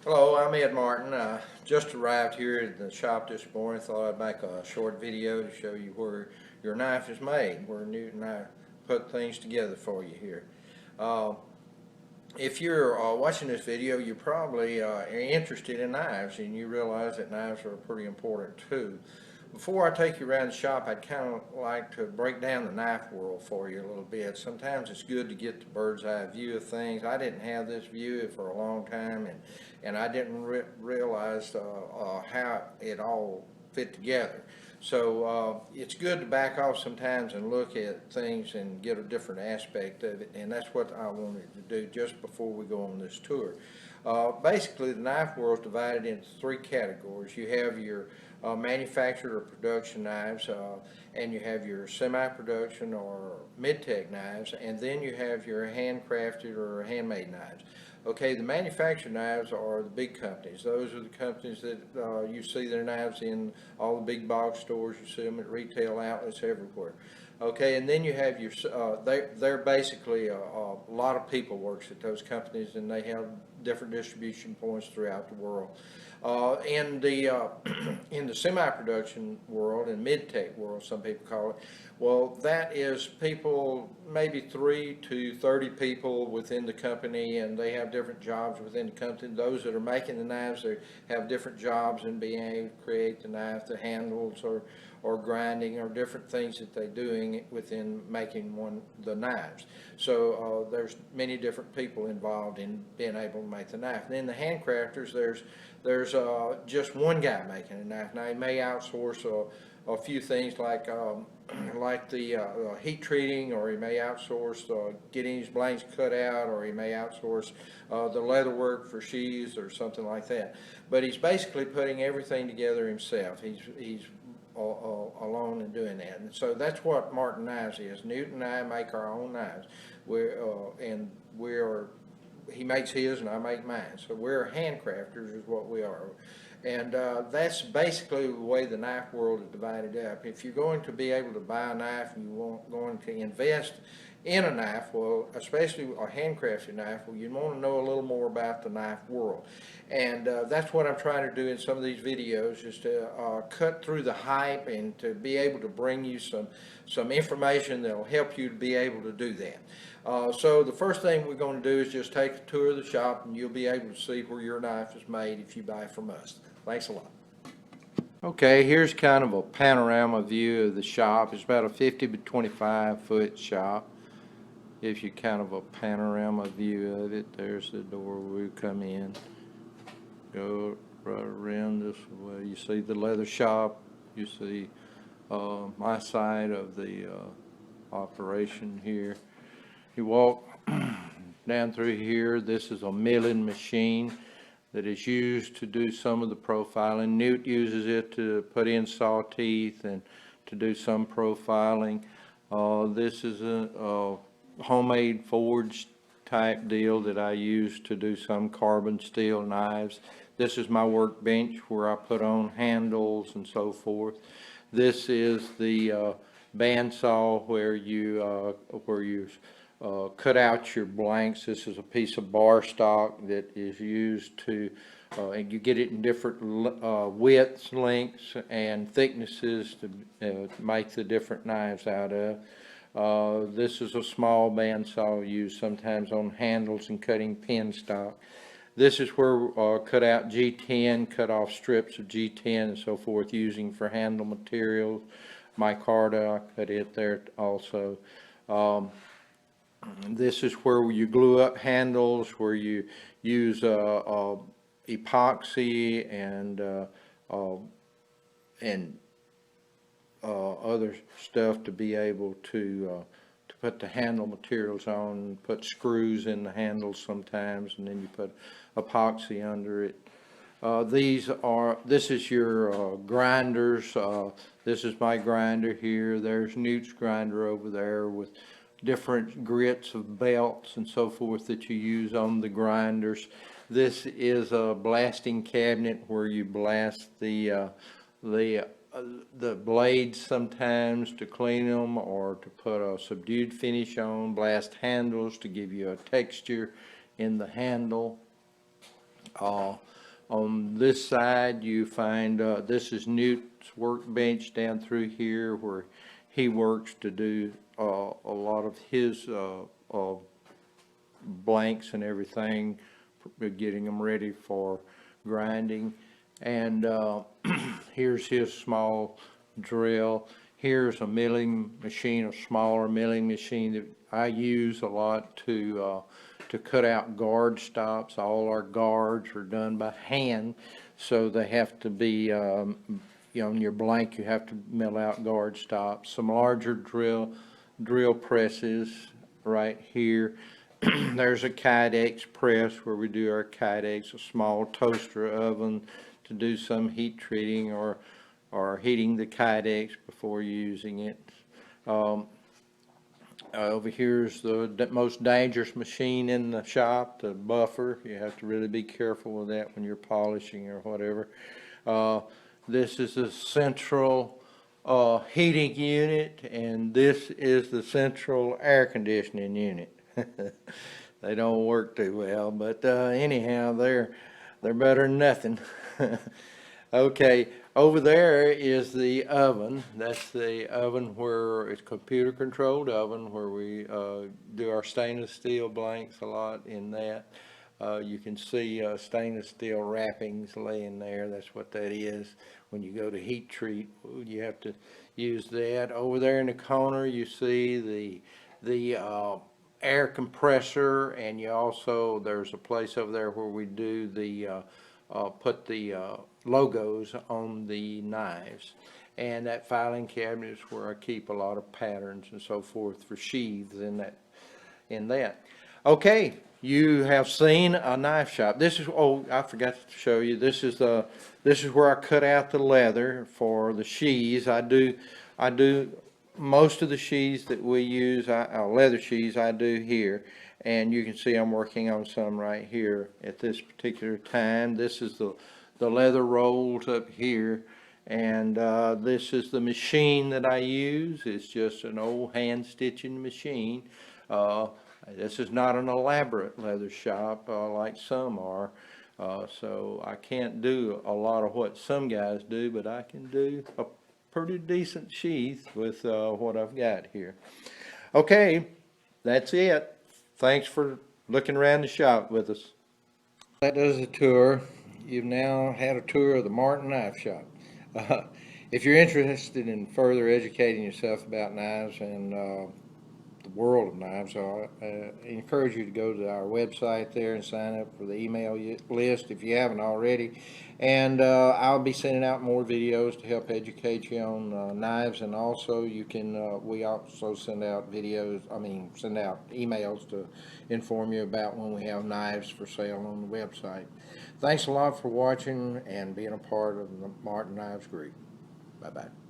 Hello, I'm Ed Martin. Just arrived here at the shop this morning. Thought I'd make a short video to show you where your knife is made, where Newton and I put things together for you here. Uh, if you're watching this video, you probably are interested in knives, and you realize that knives are pretty important too. Before I take you around the shop, I'd kind of like to break down the knife world for you a little bit. Sometimes it's good to get the bird's eye view of things. I didn't have this view for a long time, and I didn't realize how it all fit together. So it's good to back off sometimes and look at things and get a different aspect of it, and that's what I wanted to do just before we go on this tour. Basically, the knife world is divided into three categories. You have your manufactured or production knives, and you have your semi-production or mid-tech knives, and then you have your handcrafted or handmade knives. Okay, the manufactured knives are the big companies. Those are the companies that you see their knives in all the big box stores. You see them at retail outlets everywhere. Okay, and then you have your, they're basically, a lot of people works at those companies, and they have different distribution points throughout the world. In the in the semi-production world and mid-tech world, some people call it, well, that is people, maybe 3 to 30 people within the company, and they have different jobs within the company. Those that are making the knives, they have different jobs in being able to create the knife, the handles, or grinding, or different things that they're doing within making the knives. So there's many different people involved in being able to make the knife. And then the handcrafters, there's just one guy making a knife. Now he may outsource a few things like the heat treating, or he may outsource getting his blanks cut out, or he may outsource the leather work for sheaths or something like that. But he's basically putting everything together himself. He's alone in doing that. And so that's what Martin Knives is. Newton and I make our own knives. He makes his and I make mine. So we're handcrafters is what we are. And that's basically the way the knife world is divided up. If you're going to be able to buy a knife and you're going to invest in a knife, well, especially a handcrafted knife, well, you want to know a little more about the knife world. And that's what I'm trying to do in some of these videos, is to cut through the hype and to be able to bring you some information that will help you to be able to do that. So the first thing we're going to do is just take a tour of the shop, and you'll be able to see where your knife is made if you buy from us. Thanks a lot. Okay, here's kind of a panorama view of the shop. It's about a 50 by 25 foot shop. Gives you kind of a panorama view of it. There's the door we come in. Go right around this way. You see the leather shop. You see my side of the operation here. You walk down through here. This is a milling machine that is used to do some of the profiling. Newt uses it to put in saw teeth and to do some profiling. This is a homemade forged type deal that I use to do some carbon steel knives. This is my workbench where I put on handles and so forth. This is the bandsaw where you cut out your blanks. This is a piece of bar stock that is used to, and you get it in different widths, lengths, and thicknesses to make the different knives out of. This is a small bandsaw used sometimes on handles and cutting pin stock. This is where cut out G10, cut off strips of G10 and so forth, using for handle materials. Micarta, I cut it there also. This is where you glue up handles, where you use epoxy and other stuff to be able to put the handle materials on, put screws in the handles sometimes, and then you put epoxy under it. This is your grinders. This is my grinder here. There's Newt's grinder over there with different grits of belts and so forth that you use on the grinders. This is a blasting cabinet where you blast the blades sometimes to clean them or to put a subdued finish on. Blast handles to give you a texture in the handle. On this side, you find, this is Newt's workbench down through here where he works to do a lot of his blanks and everything, getting them ready for grinding. And here's his small drill. Here's a milling machine, a smaller milling machine that I use a lot to cut out guard stops. All our guards are done by hand, so they have to be, on your blank, you have to mill out guard stops. Some larger drill presses right here. There's a Kydex press where we do our Kydex, a small toaster oven to do some heat treating or heating the Kydex before using it. Over here is the most dangerous machine in the shop, the buffer. You have to really be careful with that when you're polishing or whatever. This is a central heating unit, and this is the central air conditioning unit. They don't work too well, but anyhow, they're better than nothing. Okay, over there is the oven. That's the oven where it's computer controlled oven where we do our stainless steel blanks a lot in that. You can see stainless steel wrappings laying there. That's what that is. When you go to heat treat, you have to use that. Over there in the corner, you see the air compressor, and you also, there's a place over there where we do the put the logos on the knives. And that filing cabinet is where I keep a lot of patterns and so forth for sheaths in that. Okay, you have seen a knife shop. This is, oh, I forgot to show you. This is where I cut out the leather for the sheaths. I do most of the sheaths that we use, leather sheaths, I do here. And you can see I'm working on some right here at this particular time. This is the leather rolls up here, and this is the machine that I use. It's just an old hand stitching machine. This is not an elaborate leather shop like some are, so I can't do a lot of what some guys do, but I can do a pretty decent sheath with what I've got here. Okay, that's it. Thanks for looking around the shop with us. That does the tour. You've now had a tour of the Martin Knife Shop. If you're interested in further educating yourself about knives and the world of knives, I encourage you to go to our website there and sign up for the email list if you haven't already. And I'll be sending out more videos to help educate you on knives, and also you can, we also send out send out emails to inform you about when we have knives for sale on the website. Thanks a lot for watching and being a part of the Martin Knives group. Bye-bye.